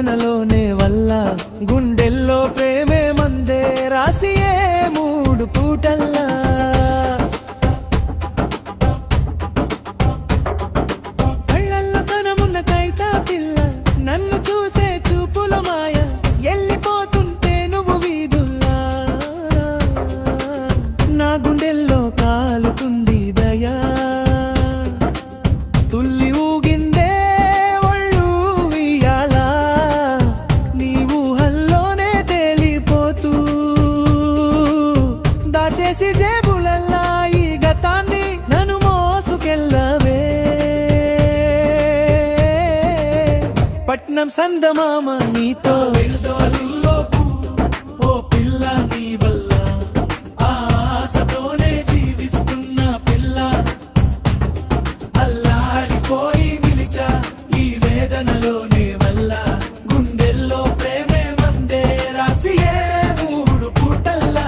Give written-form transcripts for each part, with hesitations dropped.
వేదనలోనే వల్ల గుండెల్లో ప్రేమే మందే రాసియే మూడు పూటల్లా కళ్ళల్లో తనమున్న కైతా పిల్ల నన్ను చూసే చూపుల మాయ ఎల్లిపోతుంటే నువ్వు వీధుల్లా నా గుండెల్లో కాలుతుంది దయా తుల్లి ఊగిందే ఒళ్ళు ఇయ్యాలా నీ ఊహల్లోనే తేలిపోతూ దాచేసి జేబులల్లా ఈ గతాన్ని నన్ను మోసుకెళ్ళవే పట్నం సందమామ నీతో ఓ పిల్ల నీ వల్ల ఆశతోనే జీవిస్తున్న పిల్ల అల్లాడిపోయి నిలిచా ఈ వేదనలోనే వల్ల గుండెల్లో ప్రేమే మందే రాసియే మూడు పూటల్లా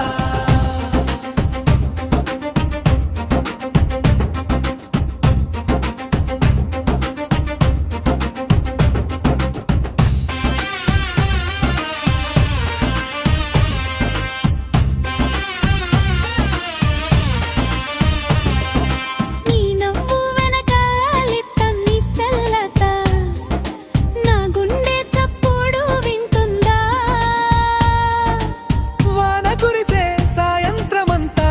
నీ నవ్వు వెనకాలిట్టం నిశ్చలత నా గుండె చప్పుడు వింటుందా వాన కురిసే సాయంత్రమంతా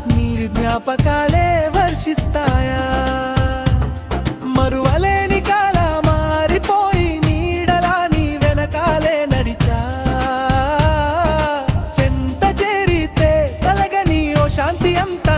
నీ జ్ఞాపకాలే వర్షిస్తాయా మరువలేని కాల మారిపోయి నీడలా నీ వెనకాలే నడిచా చెంత చేరితే కలగని ఓ శాంతి అంతా